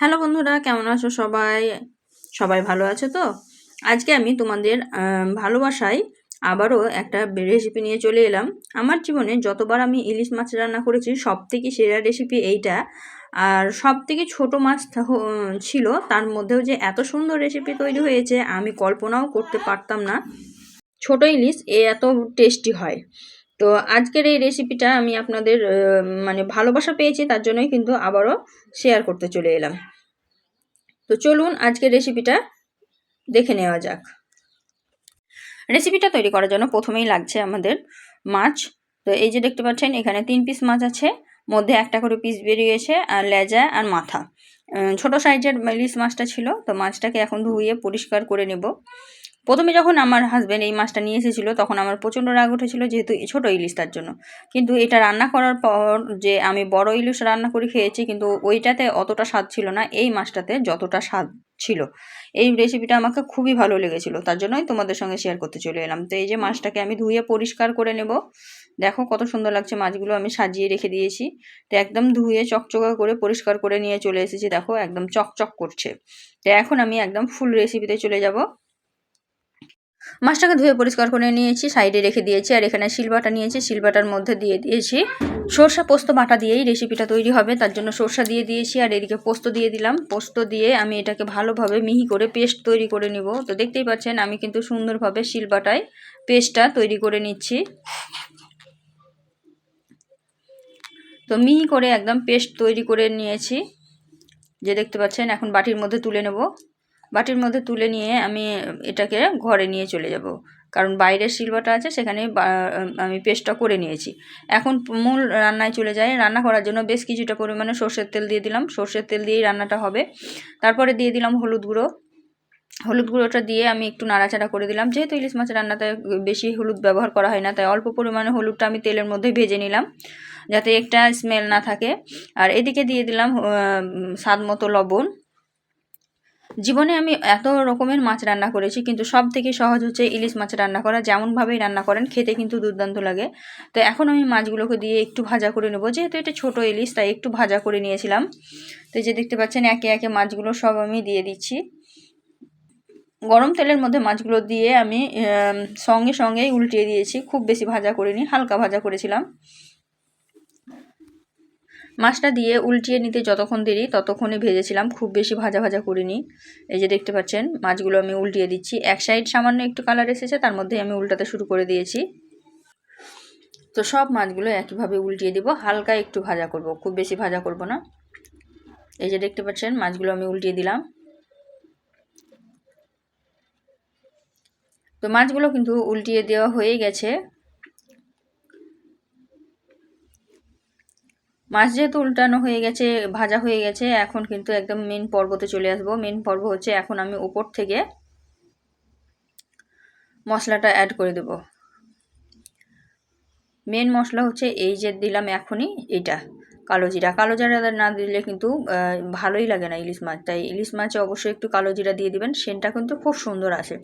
Hello বন্ধুরা, কেমন আছো সবাই? সবাই ভালো আছো তো? আজকে আমি তোমাদের ভালোবাসায় আবারও একটা রেসিপি নিয়ে চলে এলাম। আমার জীবনে যতবার আমি ইলিশ মাছ রান্না করেছি সবথেকে সেরা রেসিপি এইটা। আর সবথেকে ছোট মাছ ছিল, তার মধ্যেও যে এত সুন্দর রেসিপি তৈরি হয়েছে আমি কল্পনাও করতে পারতাম না। ছোট ইলিশ এত টেস্টি হয়। তো আজকের এই রেসিপিটা আমি আপনাদের মানে ভালোবাসা পেয়েছি, তার জন্যই কিন্তু আবারও শেয়ার করতে চলে এলাম। তো চলুন আজকের রেসিপিটা দেখে নেওয়া যাক। রেসিপিটা তৈরি করার জন্য প্রথমেই লাগছে আমাদের মাছ। তো এই যে দেখতে পাচ্ছেন এখানে 3 পিস মাছ আছে, মধ্যে একটা করে পিস বেরিয়েছে, আর লেজা আর মাথা। ছোট সাইজের ইলিশ মাছটা ছিল। তো মাছটাকে এখন ধুয়ে পরিষ্কার করে নেব। প্রথমে যখন আমার হাজব্যান্ড এই মাছটা নিয়ে এসেছিল তখন আমার প্রচণ্ড রাগ উঠেছিল, যেহেতু ছোট ইলিশ তার জন্য। কিন্তু এটা রান্না করার পর যে আমি বড় ইলিশ রান্না করে খেয়েছি, কিন্তু ওইটাতে অতটা স্বাদ ছিল না এই মাছটাতে যতটা স্বাদ ছিল। এই রেসিপিটা আমাকে খুবই ভালো লেগেছিল, তার জন্যই তোমাদের সঙ্গে শেয়ার করতে চলে এলাম। তো এই যে মাছটাকে আমি ধুয়ে পরিষ্কার করে নেব। দেখো কত সুন্দর লাগছে, মাছগুলো আমি সাজিয়ে রেখে দিয়েছি। তো একদম ধুয়ে চকচকা করে পরিষ্কার করে নিয়ে চলে এসেছি, দেখো একদম চকচক করছে। তো এখন আমি একদম ফুল রেসিপিতে চলে যাব। মাছটাকে ধুয়ে পরিষ্কার করে নিয়েছি, সাইডে রেখে দিয়েছি। আর এখানে শিলবাটা নিয়েছি, শিলবাটার মধ্যে দিয়ে দিয়েছি সরষা পোস্ত বাটা দিয়েই রেসিপিটা তৈরি হবে, তার জন্য সরষা দিয়ে দিয়েছি। আর এদিকে পোস্ত দিয়ে দিলাম। পোস্ত দিয়ে আমি এটাকে ভালোভাবে মিহি করে পেস্ট তৈরি করে নিব। তো দেখতেই পাচ্ছেন আমি কিন্তু সুন্দরভাবে শিলবাটায় পেস্টটা তৈরি করে নিচ্ছি। তো মিহি করে একদম পেস্ট তৈরি করে নিয়েছি, যে দেখতে পাচ্ছেন। এখন বাটির মধ্যে তুলে নেব। বাটির মধ্যে তুলে নিয়ে আমি এটাকে ঘরে নিয়ে চলে যাব, কারণ বাইরের শিলবাটা আছে, সেখানে আমি পেস্টটা করে নিয়েছি। এখন মূল রান্নায় চলে যাই। রান্না করার জন্য বেশ কিছুটা পরিমাণে সর্ষের তেল দিয়ে দিলাম। সর্ষের তেল দিয়েই রান্নাটা হবে। তারপরে দিয়ে দিলাম হলুদ গুঁড়ো। হলুদ গুঁড়োটা দিয়ে আমি একটু নাড়াচাড়া করে দিলাম। যেহেতু ইলিশ মাছের রান্নাতে বেশি হলুদ ব্যবহার করা হয় না, তাই অল্প পরিমাণে হলুদটা আমি তেলের মধ্যে ভেজে নিলাম, যাতে একটা স্মেল না থাকে। আর এদিকে দিয়ে দিলাম স্বাদ মতো লবণ। জীবনে আমি এত রকমের মাছ রান্না করেছি, কিন্তু সব থেকে সহজ হচ্ছে ইলিশ মাছ রান্না করা। যেমনভাবেই রান্না করেন খেতে কিন্তু দুর্দান্ত লাগে। তো এখন আমি মাছগুলোকে দিয়ে একটু ভাজা করে নেবো, যেহেতু এটা ছোট ইলিশ তাই একটু ভাজা করে নিয়েছিলাম। তো এই যে দেখতে পাচ্ছেন একে একে মাছগুলো সব আমি দিয়ে দিচ্ছি। গরম তেলের মধ্যে মাছগুলো দিয়ে আমি সঙ্গে সঙ্গেই উল্টিয়ে দিয়েছি, খুব বেশি ভাজা করিনি, হালকা ভাজা করেছিলাম। মাছটা দিয়ে উল্টিয়ে নিতে যতক্ষণ দেরি ততক্ষণই ভেজেছিলাম, খুব বেশি ভাজা ভাজা করিনি। এই যে দেখতে পাচ্ছেন মাছগুলো আমি উল্টিয়ে দিচ্ছি। এক সাইড সামান্য একটু কালার এসেছে, তার মধ্যে আমি উল্টাতে শুরু করে দিয়েছি। তো সব মাছগুলো একইভাবে উল্টিয়ে দিব, হালকা একটু ভাজা করব, খুব বেশি ভাজা করব না। এই যে দেখতে পাচ্ছেন মাছগুলো আমি উল্টিয়ে দিলাম। তো মাছগুলো কিন্তু উল্টিয়ে দেওয়া হয়ে গেছে। মাছ যেহেতু উল্টানো হয়ে গেছে, ভাজা হয়ে গেছে, এখন কিন্তু একদম মেন পর্বতে চলে আসবো। মেন পর্ব হচ্ছে এখন আমি উপর থেকে মশলাটা অ্যাড করে দেব। মেন মশলা হচ্ছে এই যে দিলাম এখনই, এটা কালো জিরা। কালো জিরা না দিলে কিন্তু ভালোই লাগে না ইলিশ মাছ, তাই ইলিশ মাছে অবশ্যই একটু কালো জিরা দিয়ে দিবেন, সেন্টটা কিন্তু খুব সুন্দর আসে।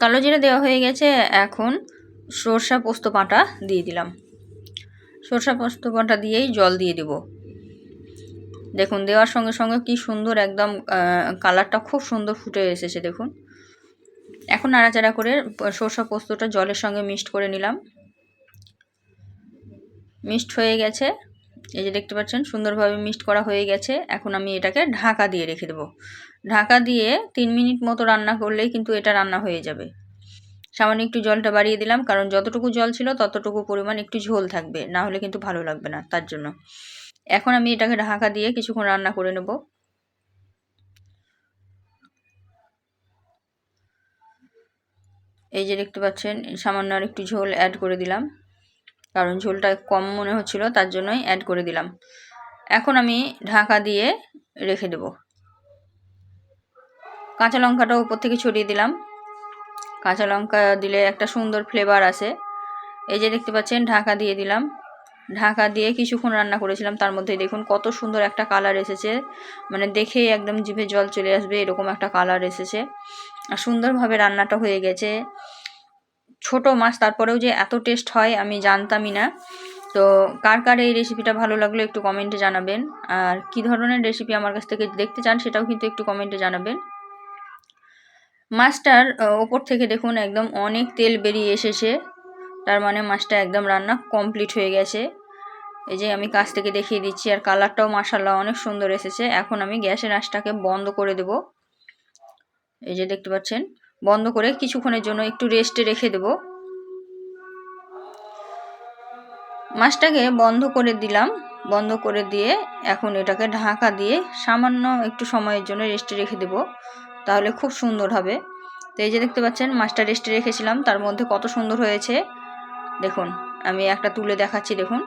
কালো জিরা দেওয়া হয়ে গেছে, এখন সরষা পোস্ত বাটা দিয়ে দিলাম। সরষা পোস্ত বাটা দিয়েই জল দিয়ে দেব। দেখুন দেওয়ার সঙ্গে সঙ্গে কি সুন্দর একদম কালারটা খুব সুন্দর ফুটে এসেছে দেখুন। এখন নাড়াচাড়া করে সরষা পোস্তটা জলের সঙ্গে মিক্সড করে নিলাম। মিক্সড হয়ে গেছে, এই যে দেখতে পাচ্ছেন সুন্দরভাবে মিক্সড করা হয়ে গেছে। এখন আমি এটাকে ঢাকা দিয়ে রেখে দেবো। ঢাকা দিয়ে 3 মিনিট মতো রান্না করলেই কিন্তু এটা রান্না হয়ে যাবে। সামান্য একটু জলটা বাড়িয়ে দিলাম, কারণ যতটুকু জল ছিল ততটুকু পরিমাণ একটু ঝোল থাকবে, না হলে কিন্তু ভালো লাগবে না, তার জন্য। এখন আমি এটাকে ঢাকা দিয়ে কিছুক্ষণ রান্না করে নেব। এই যে দেখতে পাচ্ছেন সামান্য আর একটু ঝোল অ্যাড করে দিলাম, কারণ ঝোলটা কম মনে হচ্ছিল, তার জন্যই অ্যাড করে দিলাম। এখন আমি ঢাকা দিয়ে রেখে দেব। কাঁচা লঙ্কাটা উপর থেকে ছড়িয়ে দিলাম। কাঁচা লঙ্কা দিলে একটা সুন্দর ফ্লেভার আসে। এই যে দেখতে পাচ্ছেন ঢাকা দিয়ে দিলাম। ঢাকা দিয়ে কিছুক্ষণ রান্না করেছিলাম, তার মধ্যে দেখুন কত সুন্দর একটা কালার এসেছে, মানে দেখেই একদম জিভে জল চলে আসবে এরকম একটা কালার এসেছে। আর সুন্দরভাবে রান্নাটা হয়ে গেছে। ছোট মাছ তারপরেও যে এত টেস্ট হয় আমি জানতামই না। তো কার কার এই রেসিপিটা ভালো লাগলো একটু কমেন্টে জানাবেন, আর কি ধরনের রেসিপি আমার কাছ থেকে দেখতে চান সেটাও কিন্তু একটু কমেন্টে জানাবেন। মাছটার ওপর থেকে দেখুন একদম অনেক তেল বেরিয়ে এসেছে, তার মানে মাছটা একদম রান্না কমপ্লিট হয়ে গেছে। এই যে আমি কাছ থেকে দেখিয়ে দিচ্ছি, আর কালারটাও মাশাআল্লাহ অনেক সুন্দর এসেছে। এখন আমি গ্যাসের আঁচটাকে বন্ধ করে দেব। এই যে দেখতে পাচ্ছেন, বন্ধ করে কিছুক্ষণের জন্য একটু রেস্টে রেখে দেব। মাছটাকে বন্ধ করে দিলাম, বন্ধ করে দিয়ে এখন এটাকে ঢাকা দিয়ে সামান্য একটু সময়ের জন্য রেস্টে রেখে দেব, তাহলে খুব সুন্দর হবে। তো এই যে দেখতে পাচ্ছেন মাছটা রেস্টে রেখেছিলাম, তার মধ্যে কত সুন্দর হয়েছে দেখুন। আমি একটা তুলে দেখাচ্ছি, দেখুন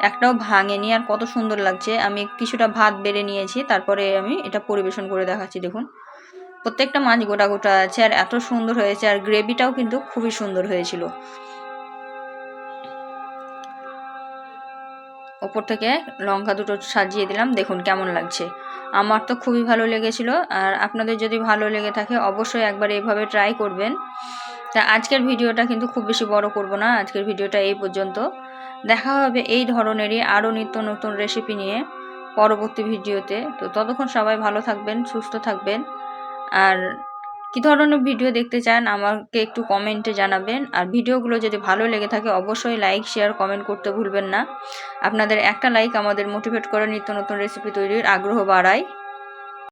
একটাও ভাঙেনি, আর কত সুন্দর লাগছে। আমি কিছুটা ভাত বেড়ে নিয়েছি, তারপরে আমি এটা পরিবেশন করে দেখাচ্ছি। দেখুন প্রত্যেকটা মাছ গোটা গোটা আছে, আর এত সুন্দর হয়েছে, আর গ্রেভিটাও কিন্তু খুবই সুন্দর হয়েছিল। ওপর থেকে লঙ্কা দুটো সাজিয়ে দিলাম, দেখুন কেমন লাগছে। আমার তো খুবই ভালো লেগেছিল, আর আপনাদের যদি ভালো লেগে থাকে অবশ্যই একবার এইভাবে ট্রাই করবেন। তা আজকের ভিডিওটা কিন্তু খুব বেশি বড় করব না, আজকের ভিডিওটা এই পর্যন্ত। দেখা হবে এই ধরনেরই আরও নিত্য নতুন রেসিপি নিয়ে পরবর্তী ভিডিওতে। তো ততক্ষণ সবাই ভালো থাকবেন, সুস্থ থাকবেন, আর কী ধরনের ভিডিও দেখতে চান আমাকে একটু কমেন্টে জানাবেন। আর ভিডিওগুলো যদি ভালো লেগে থাকে অবশ্যই লাইক, শেয়ার, কমেন্ট করতে ভুলবেন না। আপনাদের একটা লাইক আমাদের মোটিভেট করে নিত্য নতুন রেসিপি তৈরির আগ্রহ বাড়ায়।